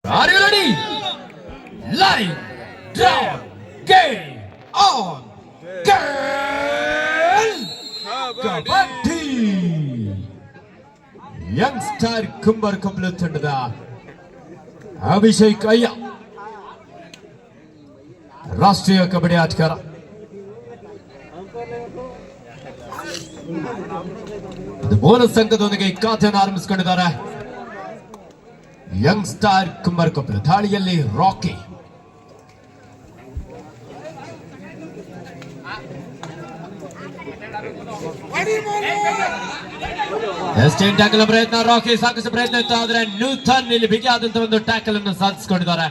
Are you ready? Live, draw, game on, girl! Kabaddi! Young star Kumbar ಕಬ್ಲು ತಂಡದ ಅಭಿಷೇಕ್ ಅಯ್ಯ ರಾಷ್ಟ್ರೀಯ ಕಬಡ್ಡಿ ಆಟಗಾರ. ಬೋನಸ್ ಅಂಕದೊಂದಿಗೆ ಖಾತೆಯನ್ನು ಆರಂಭಿಸಿಕೊಂಡಿದ್ದಾರೆ. ಯಂಗ್ಸ್ಟಾರ್ ಕುಂಬಾರ್ ಕಬ್ಲು ದಾಳಿಯಲ್ಲಿ ರಾಕಿ ಎಸ್ಟೇನ್ ಟ್ಯಾಕಲ್ ಪ್ರಯತ್ನ. ರಾಕಿ ಸಾಕಷ್ಟು ಪ್ರಯತ್ನ ಇತ್ತು, ಆದ್ರೆ ನೂತನ್ ಇಲ್ಲಿ ಬಿಗಿಯಾದಂತಹ ಒಂದು ಟ್ಯಾಕಲ್ ಅನ್ನು ಸಾಧಿಸಿಕೊಂಡಿದ್ದಾರೆ.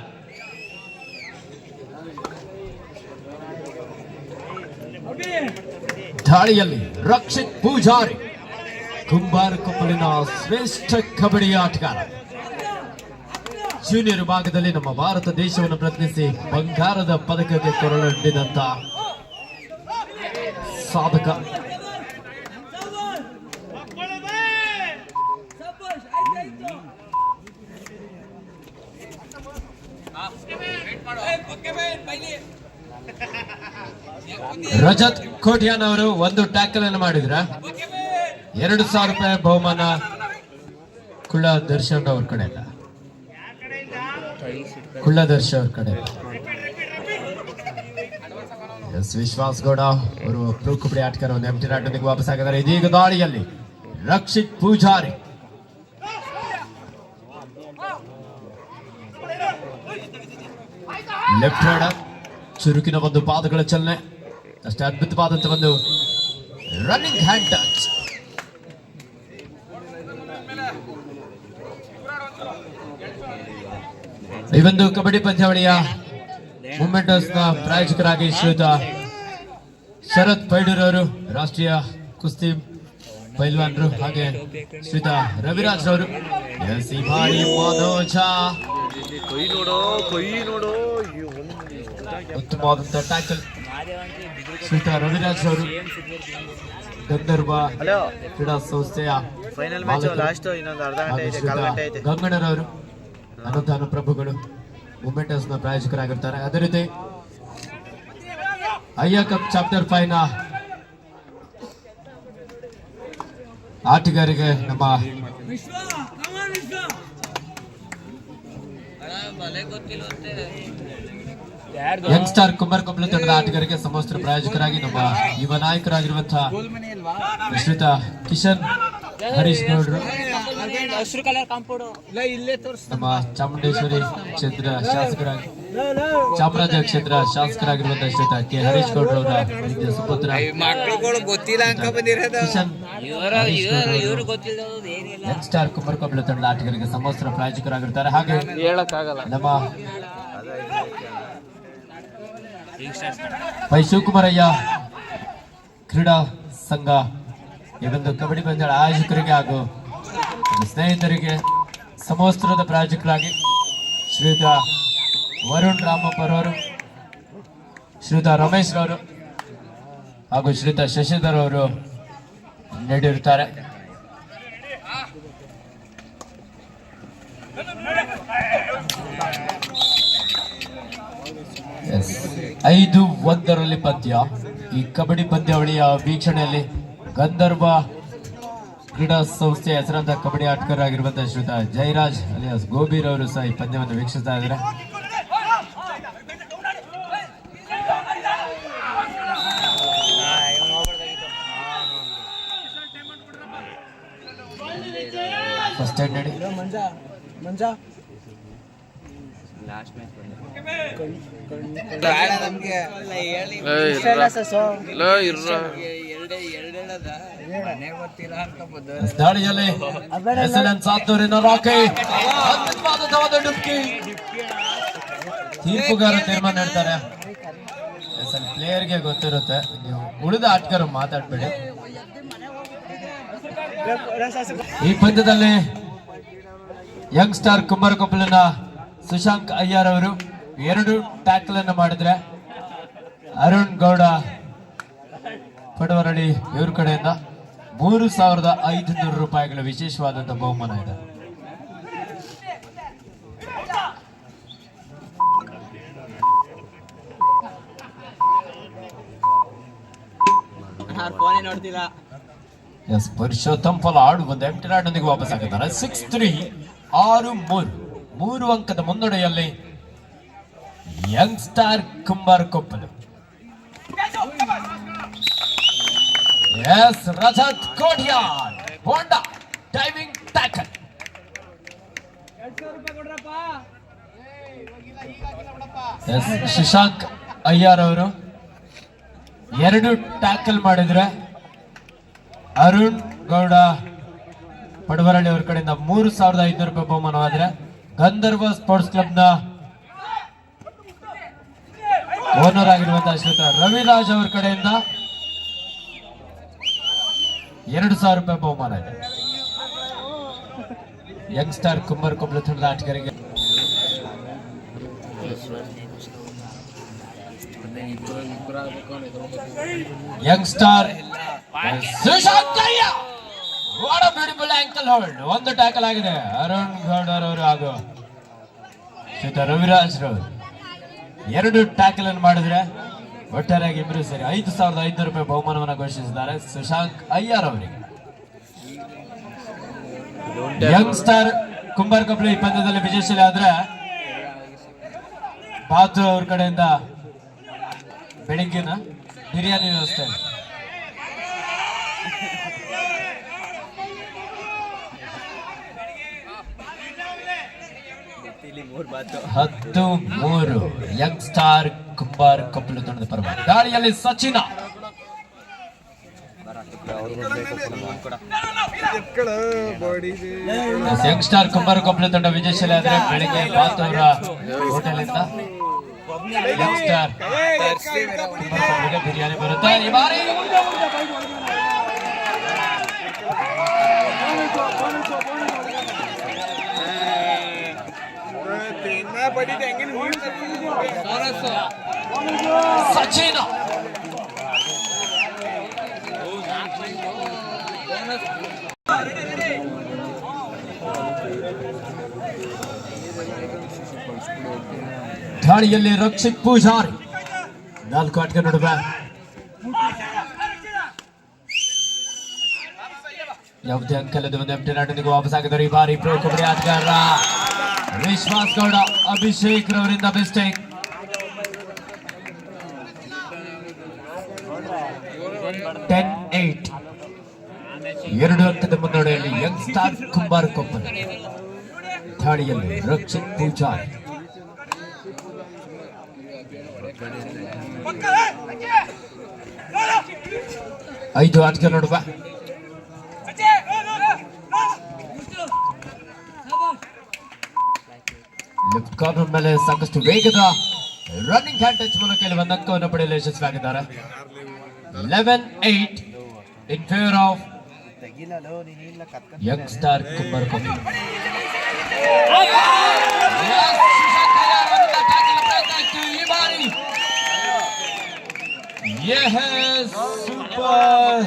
ದಾಳಿಯಲ್ಲಿ ರಕ್ಷಿತ್ ಪೂಜಾರಿ ಕುಂಬಾರ್ ಕಬ್ಬಲಿನ ಶ್ರೇಷ್ಠ ಕಬಡ್ಡಿ ಆಟಗಾರ. ಜೂನಿಯರ್ ವಿಭಾಗದಲ್ಲಿ ನಮ್ಮ ಭಾರತ ದೇಶವನ್ನು ಪ್ರತಿನಿಧಿಸಿ ಬಂಗಾರದ ಪದಕಕ್ಕೆ ಕೊರಳೊಡ್ಡಿದಂತ ಸಾಧಕ. ರಜತ್ ಕೋಟ್ಯಾನ್ ಅವರು ಒಂದು ಟ್ಯಾಕಲ್ ಅನ್ನು ಮಾಡಿದ್ರ. 2,000 ರೂಪಾಯಿ ಬಹುಮಾನ ಕುಳ್ಳ ದರ್ಶನ್ ಅವ್ರ ಕಡೆ ಇಲ್ಲ, ಕುಳ್ಳ ದರ್ಶನ್ ಅವ್ರ ಕಡೆ ಇಲ್ಲ. ಎಸ್ ವಿಶ್ವಾಸ್ ಗೌಡ ಅವರು ಪ್ರೊ ಕಬಡ್ಡಿ ಆಟಗಾರ ಒಂದು ಎಂಟಿ ರಾಟೊಂದಿಗೆ ವಾಪಸ್ ಆಗಿದ್ದಾರೆ. ಇದೀಗ ದಾಳಿಯಲ್ಲಿ ರಕ್ಷಿತ್ ಪೂಜಾರಿ ಲೆಫ್ಟ್ ಹ್ಯಾಂಡ್ ಚುರುಕಿನ ಒಂದು ಪಾದಗಳ ಚಲನೆ, ಅಷ್ಟೇ ಅದ್ಭುತವಾದಂತಹ ಒಂದು ರನ್ನಿಂಗ್ ಹ್ಯಾಂಡ್ ಟಚ್. ಈ ಒಂದು ಕಬಡ್ಡಿ ಪಂದ್ಯಾವಳಿಯ ಮೂಮೆಂಟರ್ಸ್ ನ ಪ್ರಾಯೋಜಕರಾಗಿ ಶ್ರೀಯುತ ಶರತ್ ಪೈಡೂರ್ ಅವರು, ರಾಷ್ಟ್ರೀಯ ಕುಸ್ತಿ ಪೈಲ್ವಾನ್ರು, ಹಾಗೆ ಶ್ರೀಯುತ ರವಿರಾಜ್ ಅವರು. ಉತ್ತಮವಾದಂತಹ ಟ್ಯಾಕಲ್ ಶ್ರೀಯುತ ರವಿರಾಜ್ ಅವರು, ಗಂಧರ್ವ ಕ್ರೀಡಾ ಸಂಸ್ಥೆಯ ಗಂಗಣ್ಣರವರು, ಅನುದಾನ ಪ್ರಭುಗಳು ಮೂಮೆಂಟರ್ಸ್ ನ ಪ್ರಾಯೋಜಕರಾಗಿರ್ತಾರೆ. ಅದೇ ರೀತಿ ಅಯ್ಯ ಕಪ್ ಚಾಪ್ಟರ್ 5 ನ ಆಟಗಾರರಿಗೆ ನಮ್ಮ ಯಂಗ್ಸ್ಟಾರ್ ಕುಂಬಾರ್ ಕಬ್ಲು ತಂಡದ ಆಟಗಾರರಿಗೆ ಸಮಸ್ತ ಪ್ರಾಯೋಜಕರಾಗಿ ನಮ್ಮ ಯುವ ನಾಯಕರಾಗಿರುವಂತಹ ಶ್ರೀಯುತ ಕಿಶನ್ ಹರೀಶ್ ಗೌಡ್ರು, ನಮ್ಮ ಚಾಮುಂಡೇಶ್ವರಿ ಕ್ಷೇತ್ರ ಶಾಸಕರಾಗಿ ಚಾಮರಾಜ ಕ್ಷೇತ್ರ ಶಾಸಕರಾಗಿರುವಂತಹ ಶ್ರೀಯುತ ಕೆ ಹರೀಶ್ ಗೌಡ್ರ ಅವರ ಸುಪುತ್ರ ಕಿಶನ್ ಯಂಗ್ಸ್ಟಾರ್ ಕುಂಬಾರ್ ಕಬ್ಲು ತಂಡದ ಆಟಗಾರರಿಗೆ ಸಮಸ್ತ ಪ್ರಾಯೋಜಕರಾಗಿರ್ತಾರೆ. ಹಾಗೆ ನಮ್ಮ ಪೈ ಶಿವಕುಮಾರಯ್ಯ ಕ್ರೀಡಾ ಸಂಘ ಈ ಒಂದು ಕಬಡ್ಡಿ ಪಂದ್ಯಾವಳಿ ಆಯೋಜಕರಿಗೆ ಹಾಗೂ ಸ್ನೇಹಿತರಿಗೆ ಸಮವಸ್ತ್ರದ ಪ್ರಾಯೋಜಕರಾಗಿ ಶ್ರೀಯುತ ವರುಣ್ ರಾಮಪ್ಪರವರು, ಶ್ರೀಯುತ ರಮೇಶ್ ರವರು ಹಾಗೂ ಶ್ರೀಯುತ ಶಶಿಧರ್ ಅವರು ನೀಡಿರುತ್ತಾರೆ. ಐದು 1 ಪಂದ್ಯ. ಈ ಕಬಡ್ಡಿ ಪಂದ್ಯಾವಳಿಯ ವೀಕ್ಷಣೆಯಲ್ಲಿ ಗಂಧರ್ವ ಕ್ರೀಡಾ ಸಂಸ್ಥೆಯ ಹೆಸರಾಂತ ಕಬಡ್ಡಿ ಆಟಗಾರರಾಗಿರುವಂತಹ ಶ್ರೀಯುತ ಜಯರಾಜ್ ಅಲಿಯಾಸ್ ಗೋಬೀರ್ ಅವರು ಸಹ ಈ ಪಂದ್ಯವನ್ನು ವೀಕ್ಷಿಸ್ತಾ ಇದ್ದಾರೆ. ಫಸ್ಟ್ ಟೈಮ್ ನಡಿ ದಾಳಿಯಲ್ಲಿ ತೀರ್ಪುಗಾರ ತೀರ್ಮಾನ ನೀಡ್ತಾರೆ. ಪ್ಲೇಯರ್ಗೆ ಗೊತ್ತಿರುತ್ತೆ, ನೀವು ಉಳಿದ ಆಟಗಾರ ಮಾತಾಡ್ಬೇಡಿ. ಈ ಪಂದ್ಯದಲ್ಲಿ ಯಂಗ್ಸ್ಟಾರ್ ಕುಂಬಾರ್ ಕಬ್ಲಿನ ಸುಶಾಂಕ್ ಅಯ್ಯರ್ ಅವರು 2 ಟ್ಯಾಕಲ್ ಅನ್ನು ಮಾಡಿದ್ರೆ, ಅರುಣ್ ಗೌಡ ಪಡವರಳ್ಳಿ ಇವ್ರ ಕಡೆಯಿಂದ 3,500 ರೂಪಾಯಿಗಳ ವಿಶೇಷವಾದಂತಹ ಬಹುಮಾನ ಇದೆ. ಎಸ್ ಪುರುಷೋತ್ತಮ್ ಫಲಾಡ್ ಒಂದು ಎಂಟಿ ರಾಡ್ನೊಂದಿಗೆ ವಾಪಸ್ ಆಗಿದ್ದಾರೆ. 6-3 6-3 ಅಂಕದ ಮುನ್ನಡೆಯಲ್ಲಿ young star Kumbar Koppalu. Yes Rajat Kotian ಹೋಂಡಾ diving tackle. Yes Shashank Iyer ಅವರು 2 ಟ್ಯಾಕಲ್ ಮಾಡಿದ್ರೆ ಅರುಣ್ ಗೌಡ ಪಡವರಳ್ಳಿ ಅವರ ಕಡೆಯಿಂದ 3,500 ರೂಪಾಯಿ ಬಹುಮಾನವಾದ್ರೆ ಗಂಧರ್ವ ಸ್ಪೋರ್ಟ್ಸ್ ಕ್ಲಬ್ ನ ಓನರ್ ಆಗಿರುವಂತಹ ಶ್ರೀಯುತ ರವಿರಾಜ್ ಅವರ ಕಡೆಯಿಂದ 2,000 ರೂಪಾಯಿ ಬಹುಮಾನ ಇದೆ. ಯಂಗ್ ಸ್ಟಾರ್ ಕುಂಬಾರ್ ಕೊಪ್ಪಲು ತಂಡದ ಆಟಗಾರರಿಗೆ Young star what a beautiful ankle hold. ಒಂದು ಟ್ಯಾಕಲ್ ಆಗಿದೆ ಅರುಣ್ ಗೌಡರ್ ಅವರು ಹಾಗೂ ಶ್ರೀಯುತ ರವಿರಾಜ್ ರವರು 2 ಟ್ಯಾಕಲ್ ಅನ್ನು ಮಾಡಿದ್ರೆ ಒಟ್ಟಾರೆಯಾಗಿ ಇಬ್ಬರು ಸೇರಿ 5,500 ರೂಪಾಯಿ ಬಹುಮಾನವನ್ನು ಘೋಷಿಸಿದ್ದಾರೆ ಶಶಾಂಕ್ ಅಯ್ಯರ್ ಅವರಿಗೆ. ಯಂಗ್ ಸ್ಟಾರ್ ಕುಂಬಾರ್ ಕೊಪ್ಪಲು ಈ ಪಂದ್ಯದಲ್ಲಿ ವಿಜಯಶೀಲ ಆದ್ರೆ ಬಾತು ಅವ್ರ ಕಡೆಯಿಂದ ಬೆಳಿಗ್ಗಿನ ಬಿರಿಯಾನಿ ವ್ಯವಸ್ಥೆ. ಹತ್ತು 3 ಯಂಗ್ ಸ್ಟಾರ್ ಕುಂಬಾರ್ ಕೊಪ್ಪಲು ತಂಡದ ಪರವಾಗಿ. ದಾಳಿಯಲ್ಲಿ ಸಚಿನ ಯಂಗ್ ಸ್ಟಾರ್ ಕುಂಬಾರ್ ಕೊಪ್ಪಲು ತಂಡ ವಿಜಯಶೀಲ ಆದ್ರೆ ಬೆಳಿಗ್ಗೆ ಬಾತ್ ಅವರ ಹೋಟೆಲ್ ಇಂದ ಯಂಗ್ ಸ್ಟಾರ್ ಬಿರಿಯಾನಿ ಬರುತ್ತೆ. ಈ ಬಾರಿ ಸಚಿನ್ ದಾಳಿಯಲ್ಲಿ ರಕ್ಷಿತ್ ಪೂಜಾರಿ 4 ಆಟಗಾರ ನಡುವೆ ಯಾವುದೇ ಅಂಕಲ್ಲದ ಒಂದು ಎಂಟಿ ನಾಟನಿಗೆ ವಾಪಸ್ ಆಗಿದ್ದಾರೆ. ಈ ಬಾರಿ ಪ್ರೋ ಕಬಡ್ಡಿ ಆಟಗಾರ ವಿಶ್ವಾಸ್ ಗೌಡ ಅಭಿಷೇಕ್ ರವರಿಂದ ಮಿಸ್ಟೇಕ್. 10-8 2 ಅಂಕದ ಮುನ್ನಡೆಯಲ್ಲಿ ಯಂಗ್ ಸ್ಟಾರ್ ಕುಂಬಾರ್ ಕೊಪ್ಪಲು. ದಾಳಿಯಲ್ಲಿ ರಕ್ಷಿತ್ ಪೂಜಾರಿ 5 ಆಟಗಾರ ನಡುವೆ ಲೆಫ್ಟ್ ಕಾರ್ನರ್ ಮೇಲೆ ಸಾಕಷ್ಟು ವೇಗದ ರನ್ನಿಂಗ್ ಹ್ಯಾಂಡ್ ಟಚ್ ಮೂಲಕ ಇಲ್ಲಿ ಒಂದು ಅಂಕವನ್ನು ಪಡೆಯಲು ಯಶಸ್ವಿಯಾಗಿದ್ದಾರೆ. 11-8 in favour of young star Kumbar Koppalu. ಈ ಬಾರಿ ಸೂಪರ್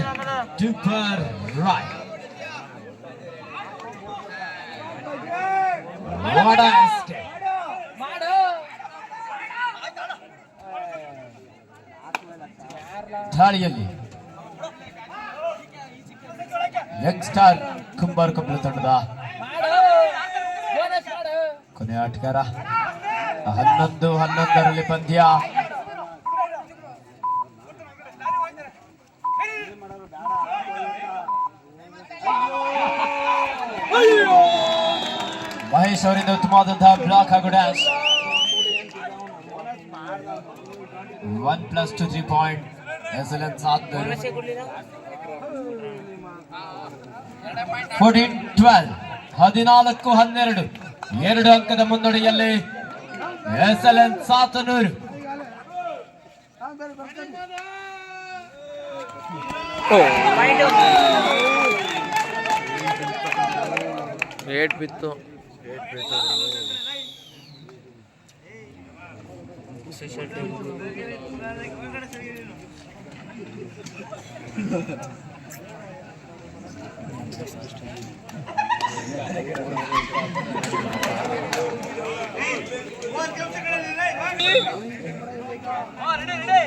ಡೂಪರ್ ರೈಟ್. ದಾಳಿಯಲ್ಲಿ ಯಂಗ್ ಸ್ಟಾರ್ ಕುಂಬಾರ್ ಕೊಪ್ಪಲು ತಂಡದ ಕೊನೆ ಆಟಗಾರ 11-11ರಲ್ಲಿ ಪಂದ್ಯ. ಮಹೇಶ್ ಅವರಿಂದ ಉತ್ತಮವಾದಂತಹ ಬ್ಲಾಕ್ ಹಾಗೂ ಡ್ಯಾಶ್. 1+2 3 ಪಾಯಿಂಟ್ ಎಸ್ಎಲ್ಎನ್ 14-12 14-12 2 ಅಂಕದ ಮುನ್ನಡೆಯಲ್ಲಿ ಎಸ್ಎಲ್ಎನ್ 700. ಏಟ್ ಬಿತ್ತು. ready.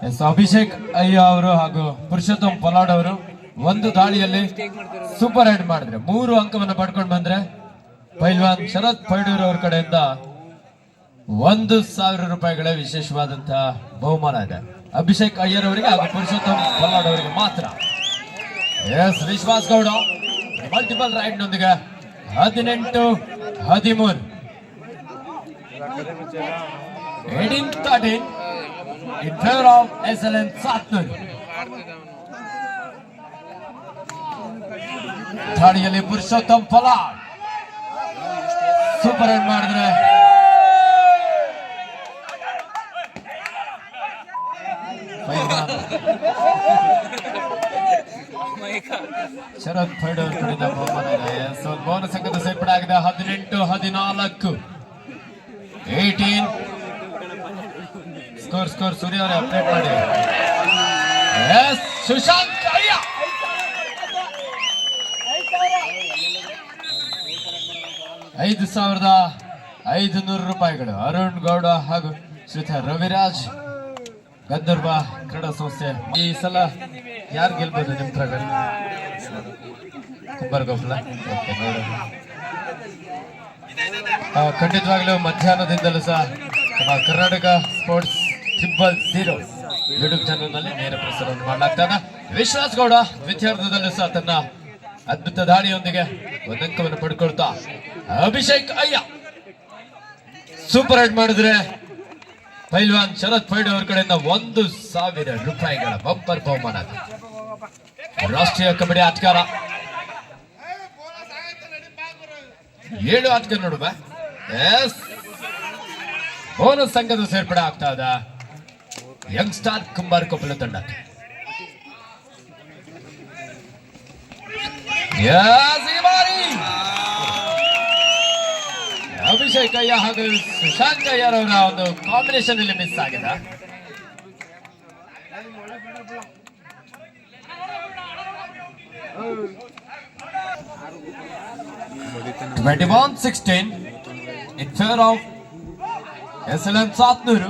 ಎಸ್ ಅಭಿಷೇಕ್ ಅಯ್ಯ ಅವರು ಹಾಗೂ ಪುರುಷೋತ್ತಮ್ ಪಲಾಡ್ ಅವರು ಒಂದು ದಾಳಿಯಲ್ಲಿ ಸೂಪರ್ ರೈಡ್ ಮಾಡಿದ್ರೆ 3 ಅಂಕವನ್ನು ಪಡ್ಕೊಂಡು ಬಂದ್ರೆ ಪೈಲ್ವಾನ್ ಶರತ್ ಪೈಡೂರ್ ಅವ್ರ ಕಡೆಯಿಂದ 1,000 ರೂಪಾಯಿಗಳ ವಿಶೇಷವಾದಂತಹ ಬಹುಮಾನ ಇದೆ. ಅಭಿಷೇಕ್ ಅಯ್ಯರ್ ಅವರಿಗೆ ಹಾಗೂ ಪುರುಷೋತ್ತಮ್ ಪಲಾಡ್ ಅವರಿಗೆ ಮಾತ್ರ. ಎಸ್ ವಿಶ್ವಾಸ್ ಗೌಡ ಮಲ್ಟಿಪಲ್ ರೈಡ್ ನೊಂದಿಗೆ 18-13 18-13 in favor of SLN Satnur. ದಾಳಿಯಲ್ಲಿ ಪುರುಷೋತ್ತಮ್ ಪಲಾಡ್ ಸೂಪರ್ ರೈಡ್ ಮಾಡಿದ್ರೆ ಶರತ್ ಪೈಡೂರ್ ಕಡೆಯಿಂದ ಬಹುಮಾನ ಇದೆ. ಬೋನಸ್ ಅಂಕದ ಸೇರ್ಪಡೆ ಆಗಿದೆ. 18-14 18 ಸ್ಕೋರ್ ಸೂರ್ಯ ಅವರೇ ಅಪ್ಡೇಟ್ ಮಾಡಿ. ಎಸ್ ಸುಶಾಂತ್ ಅಯ್ಯ 5,500 ರೂಪಾಯಿಗಳು. ಅರುಣ್ ಗೌಡ ಹಾಗೂ ಶ್ರೀತ ರವಿರಾಜ್ ಗಂಧರ್ವ ಕ್ರೀಡಾ ಸಂಸ್ಥೆ. ಈ ಸಲ ಯಾರು ಗೆಲ್ಬಹುದು ನಿಮ್ ಪ್ರಕಾರ? ಕುಂಬಾರಗೊಪ್ಪಲ. ಖಂಡಿತವಾಗ್ಲೂ ಮಧ್ಯಾಹ್ನದಿಂದಲೂ ಸಹ ನಮ್ಮ ಕರ್ನಾಟಕ ಸ್ಪೋರ್ಟ್ಸ್ 000 ಯೂಟ್ಯೂಬ್ ಚಾನಲ್ ನಲ್ಲಿ ನೇರ ಪ್ರಸಾರವನ್ನು ಮಾಡಲಾಗ್ತದೆ. ವಿಶ್ವಾಸ್ ಗೌಡ ದ್ವಿತೀಯಾರ್ಧದಲ್ಲೂ ಸಹ ತನ್ನ ಅದ್ಭುತ ದಾಳಿಯೊಂದಿಗೆ 1 ಅಂಕವನ್ನು ಪಡ್ಕೊಳ್ತಾ ಅಭಿಷೇಕ್ ಅಯ್ಯ ಸೂಪರ್ ರೈಡ್ ಮಾಡಿದ್ರೆ ಪೈಲ್ವಾನ್ ಶರತ್ ಪೈಡೂರ್ ಅವರ ಕಡೆಯಿಂದ 1,000 ರೂಪಾಯಿಗಳ ಬಂಪರ್ ಬಹುಮಾನ. ರಾಷ್ಟ್ರೀಯ ಕಬಡ್ಡಿ ಆಟಗಾರ 7 ಆಟಗಾರ ನೋಡುವ. ಎಸ್ ಬೋನಸ್ ಸಂಘದ ಸೇರ್ಪಡೆ ಆಗ್ತಾ ಇದ್ದ ಯಂಗ್ ಸ್ಟಾರ್ ಕುಂಬಾರಕೊಪ್ಪಲ ತಂಡಕ್ಕೆ. ಅಭಿಷೇಕ್ ಅಯ್ಯ ಹಾಗೂ ಸುಶಾಂತ್ ಅಯ್ಯರ್ ಅವರ ಒಂದು ಕಾಂಬಿನೇಷನ್ ಇಲ್ಲಿ ಮಿಸ್ ಆಗಿದೆ. (21-16) in favor of SLN Satnur.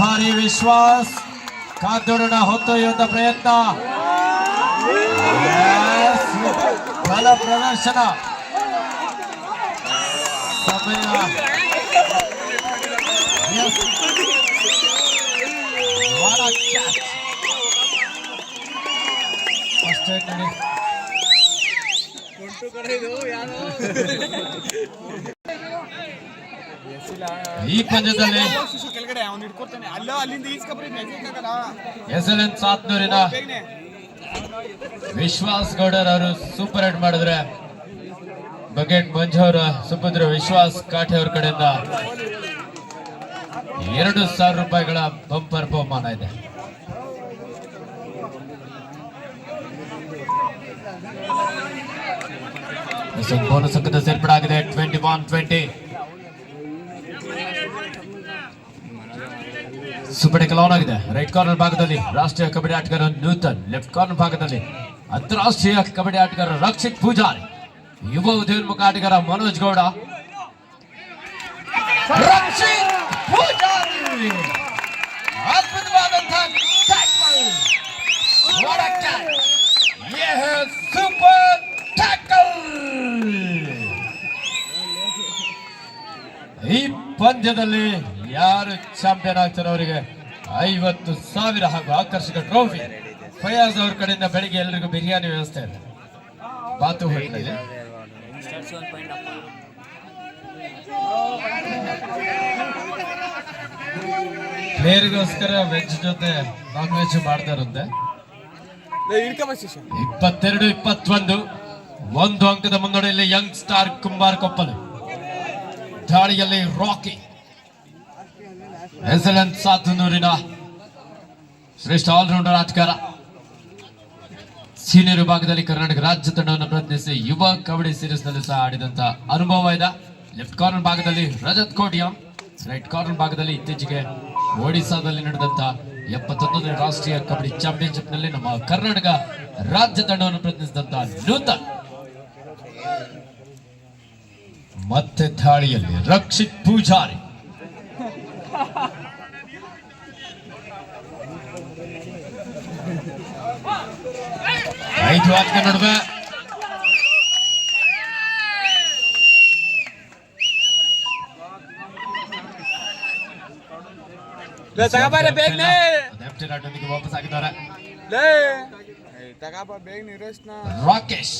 ಭಾರಿ ವಿಶ್ವಾಸ್ ಕಾದೋಡನ ಹೊತ್ತೊಯ್ಯುವಂತ ಪ್ರಯತ್ನ. ಬಲ ಪ್ರದರ್ಶನ ಸಮಯ ಈ ಪಂದ್ಯದಲ್ಲಿ SLN ಸಾತ್ನೂರಿನ ವಿಶ್ವಾಸ್ ಗೌಡರ್ ಅವರು ಸೂಪರ್ ರೈಡ್ ಮಾಡಿದ್ರೆ ಬಕೆಟ್ ಮಂಜು ಅವರ ಸುಪುತ್ರ ವಿಶ್ವಾಸ್ ಕಾಠೆ ಅವರ ಕಡೆಯಿಂದ 2,000 ರೂಪಾಯಿಗಳ ಬಂಪರ್ ಬಹುಮಾನ ಇದೆ. ಬೋನಸ್ ಅಂಕದ ಸೇರ್ಪಡೆ ಆಗಿದೆ. 21-20 ಸೂಪರ್ ಟೇಕಲ್ ಆನ್ ಆಗಿದೆ. ರೈಟ್ ಕಾರ್ನರ್ ಭಾಗದಲ್ಲಿ ರಾಷ್ಟ್ರೀಯ ಕಬಡ್ಡಿ ಆಟಗಾರ ನೂತನ್, ಲೆಫ್ಟ್ ಕಾರ್ನರ್ ಭಾಗದಲ್ಲಿ ಅಂತಾರಾಷ್ಟ್ರೀಯ ಕಬಡ್ಡಿ ಆಟಗಾರ ರಕ್ಷಿತ್ ಪೂಜಾರಿ, ಯುವ ಉದಯೋನ್ಮುಖ ಆಟಗಾರ ಮನೋಜ್ ಗೌಡ. ರಕ್ಷಿತ್ ಪೂಜಾರಿ ಅದ್ಭುತವಾದಂತಹ ಟ್ಯಾಕಲ್. What a catch! ಯೇ ಹೈ ಸೂಪರ್ ಟ್ಯಾಕಲ್. ಈ ಪಂದ್ಯದಲ್ಲಿ ಯಾರು ಚಾಂಪಿಯನ್ ಆಗ್ತಾರೆ ಅವರಿಗೆ 50,000 ಹಾಗೂ ಆಕರ್ಷಕ ಟ್ರೋಫಿ. ಫಯಾಜ್ ಅವ್ರ ಕಡೆಯಿಂದ ಬೆಳಿಗ್ಗೆ ಎಲ್ಲರಿಗೂ ಬಿರಿಯಾನಿ ವ್ಯವಸ್ಥೆ ಇದೆ ಬಾತು ಹೋಟೆಲ್. ಪ್ಲೇಯರ್ಗೋಸ್ಕರ ವೆಜ್ ಜೊತೆ ನಾನ್ ವೆಜ್ ಮಾಡ್ತಾರಂತೆ. 22-21 1 ಅಂಕದ ಮುನ್ನಡೆಯಲ್ಲಿ ಯಂಗ್ ಸ್ಟಾರ್ ಕುಂಬಾರಕೊಪ್ಪಲು. ದಾಳಿಯಲ್ಲಿ ರಾಕಿ ಎಕ್ಸಲೆಂಟ್ 700 ಶ್ರೇಷ್ಠ ಆಲ್ರೌಂಡರ್ ಆಟಗಾರ. ಸೀನಿಯರ್ ವಿಭಾಗದಲ್ಲಿ ಕರ್ನಾಟಕ ರಾಜ್ಯ ತಂಡವನ್ನು ಪ್ರತಿನಿಧಿಸಿ ಯುವ ಕಬಡ್ಡಿ ಸೀರೀಸ್ ನಲ್ಲಿ ಸಹ ಆಡಿದಂತ ಅನುಭವ ಇದೆ. ಲೆಫ್ಟ್ ಕಾರ್ನರ್ ಭಾಗದಲ್ಲಿ ರಜತ್ ಕೋಟಿಯಾ, ರೈಟ್ ಕಾರ್ನರ್ ಭಾಗದಲ್ಲಿ ಇತ್ತೀಚೆಗೆ ಒಡಿಸಾದಲ್ಲಿ ನಡೆದಂತ 71ನೇ ರಾಷ್ಟ್ರೀಯ ಕಬಡ್ಡಿ ಚಾಂಪಿಯನ್ಶಿಪ್ ನಲ್ಲಿ ನಮ್ಮ ಕರ್ನಾಟಕ ರಾಜ್ಯ ತಂಡವನ್ನು ಪ್ರತಿನಿಧಿಸಿದಂತ ನೂತನ್. ಮತ್ತೆ ದಾಳಿಯಲ್ಲಿ ರಕ್ಷಿತ್ ಪೂಜಾರಿ, ಐದು ಆಟದ ನಡುವೆ ವಾಪಸ್ ಆಗಿದ್ದಾರೆ. ರಾಕೇಶ್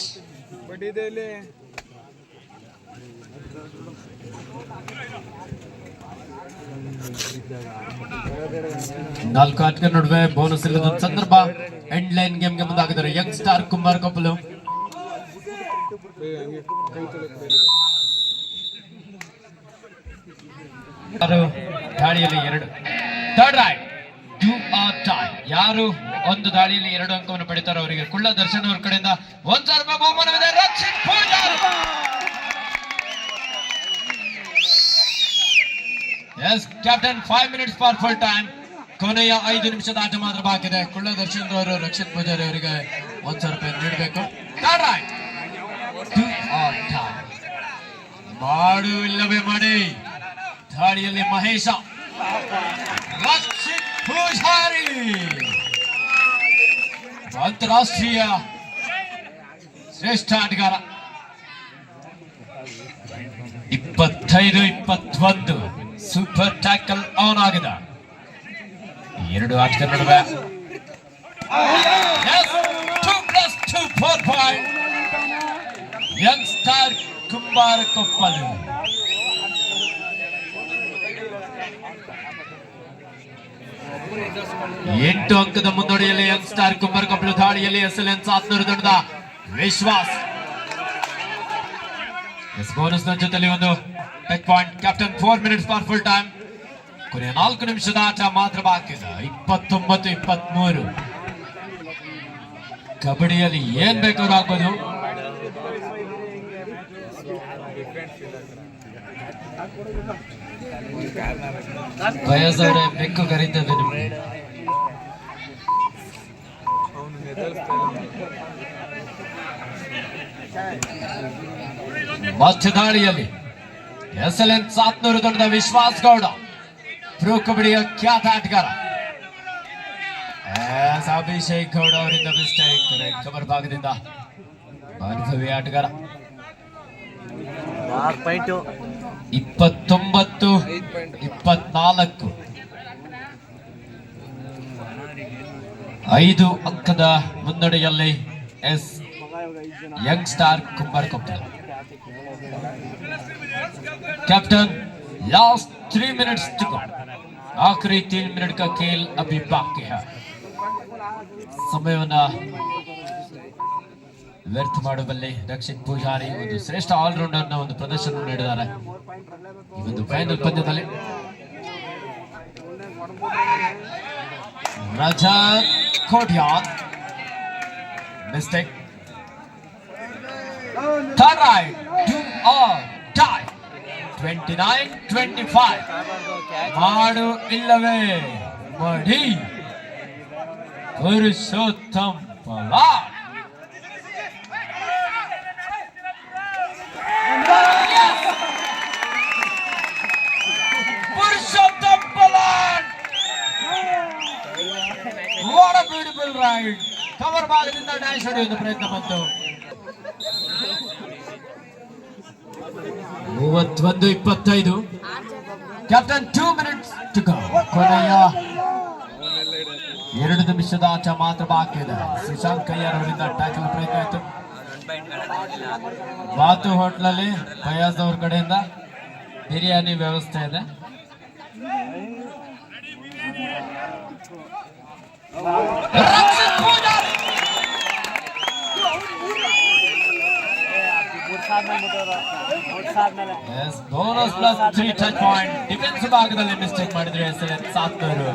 ನಾಲ್ಕು ಆಟದ ನಡುವೆ ಬೋನಸ್ ಇಲ್ಲದ ಸಂದರ್ಭ. ಎಂಡ್ ಲೈನ್ ಗೇಮ್ ಗೆ ಮುಂದಾಗಿದ್ದಾರೆ ಯಂಗ್ ಸ್ಟಾರ್ ಕುಂಬಾರ್ ಕೊಪ್ಪಲು. ದಾಳಿಯಲ್ಲಿ 2 third raid to or die. ಯಾರು ಒಂದು ದಾಳಿಯಲ್ಲಿ 2 ಅಂಕವನ್ನು ಪಡಿತಾರೋ ಅವರಿಗೆ ಕುಳ್ಳ ದರ್ಶನ್ ಅವರ ಕಡೆಯಿಂದ 1000 ರೂಪಾಯಿ ಬಹುಮಾನವಿದೆ. Rakshit Poojari, yes captain. 5 minutes for full time. ಕೊನೆಯ 5 ನಿಮಿಷದ ಆಟ ಮಾತ್ರ ಬಾಕಿ ಇದೆ. ಕುಳ್ಳ ದರ್ಶನ್ ಅವರು ರಕ್ಷಿತ್ ಪೂಜಾರಿ ಅವರಿಗೆ 1000 ರೂಪಾಯಿ ನೀಡಬೇಕು. Third raid to or die. ಮಾಡು ಇಲ್ಲವೇ ಮಾಡಿ ದಾಳಿಯಲ್ಲಿ ಮಹೇಶ. ರಕ್ಷಿತ್ ಪೂಜಾರಿ ಅಂತಾರಾಷ್ಟ್ರೀಯ ಶ್ರೇಷ್ಠ ಆಟಗಾರ. 25-21 ಸೂಪರ್ ಟ್ಯಾಕಲ್ ಆನ್ ಆಗಿದೆ. 2 ಆಟಗಾರ ನಡುವೆ 2+2 4 ಪಾಯಿಂಟ್. ಯಂಗ್ ಸ್ಟಾರ್ ಕುಂಬಾರ ಕೊಪ್ಪಲು. ಎಂಟು ಅಂಕದ ಮುನ್ನಡೆಯಲ್ಲಿ ಯಂಗ್ ಸ್ಟಾರ್ ಕುಂಬಾರ ಕೊಪ್ಪಲು. ದಾಳಿಯಲ್ಲಿ ಎಕ್ಸಲೆನ್ಸ್ 700 ತಂಡದ ವಿಶ್ವಾಸ್. ಬೋನಸ್ ನ ಜೊತೆಲಿ ಒಂದು touch point. Captain 4 minutes for full time. ಕೊನೆಯ 4 ನಿಮಿಷದ ಆಟ ಮಾತ್ರ ಬಾಕಿ ಇದೆ. 29-23. ಕಬಡ್ಡಿಯಲ್ಲಿ ಏನ್ ಬೇಕಾದ್ರೂ ಆಗ್ಬೋದು. ಬಯಸ್ ಅವರೇ ಬೆಕ್ಕು ಕರೀತದೆ ನಿಮ್ಗೆ. ಮಧ್ಯ ದಾಳಿಯಲ್ಲಿ ಎಕ್ಸಲೆನ್ಸ್ 700 ತಂಡದ ವಿಶ್ವಾಸ್ ಗೌಡ, ಪ್ರೋ ಕಬಡ್ಡಿಯ ಖ್ಯಾತ ಆಟಗಾರ. ಅಭಿಷೇಕ್ ಗೌಡ ಅವರಿಂದ ಮಿಸ್ಟೇಕ್. ರೈಟ್ ಕವರ್ ಭಾಗದಿಂದ ಅನುಭವಿ ಆಟಗಾರ. 29-24. 5 ಅಂಕದ ಮುನ್ನಡೆಯಲ್ಲಿ young star Kumbar Koppalu. Captain last 3 minutes to go. आखिरी 3 मिनट का खेल अभी बाकी है. ಸಮಯವನ್ನ ವ್ಯರ್ಥ ಮಾಡಬಲ್ಲಿ ರಕ್ಷಿತ್ ಪೂಜಾರಿ ಒಂದು ಶ್ರೇಷ್ಠ ಆಲ್ರೌಂಡರ್ ನ ಒಂದು ಪ್ರದರ್ಶನ ನೀಡಿದ್ದಾರೆ ಈ ಒಂದು ಫೈನಲ್ ಪಂದ್ಯದಲ್ಲಿ. Rajat Kotian mistake. Third raid to or tie. 29-25. ಮಾಡು ಇಲ್ಲವೇ ಮಾಡಿ Purushottam Pawar. Purushottam Pawar, what a beautiful raid. Cover ಭಾಗದಿಂದ ಡ್ಯಾಶ್ ಹೊಡೆಯುವ ಪ್ರಯತ್ನ ಬಂತು. 31-25. Captain 2 minutes to go. ಕೊನೆಯ 2 ನಿಮಿಷದ ಆಟ ಮಾತ್ರ ಬಾಕಿ ಇದೆ. ಸುಶಾಂತ್ ಕಯ್ಯಾರ್ ಅವರಿಂದ ಟ್ಯಾಕಲ್ ಪ್ರಯತ್ನ ಆಯಿತು. ಬಾತು ಹೋಟ್ಲಲ್ಲಿ ಫಯಾಜ್ ಅವ್ರ ಕಡೆಯಿಂದ ಬಿರಿಯಾನಿ ವ್ಯವಸ್ಥೆ ಇದೆ. Bonus plus 3 touch point. Defence ಭಾಗದಲ್ಲಿ ಮಿಸ್ಟೇಕ್ ಮಾಡಿದ್ರೆ ಸಾತ್ನೂರು.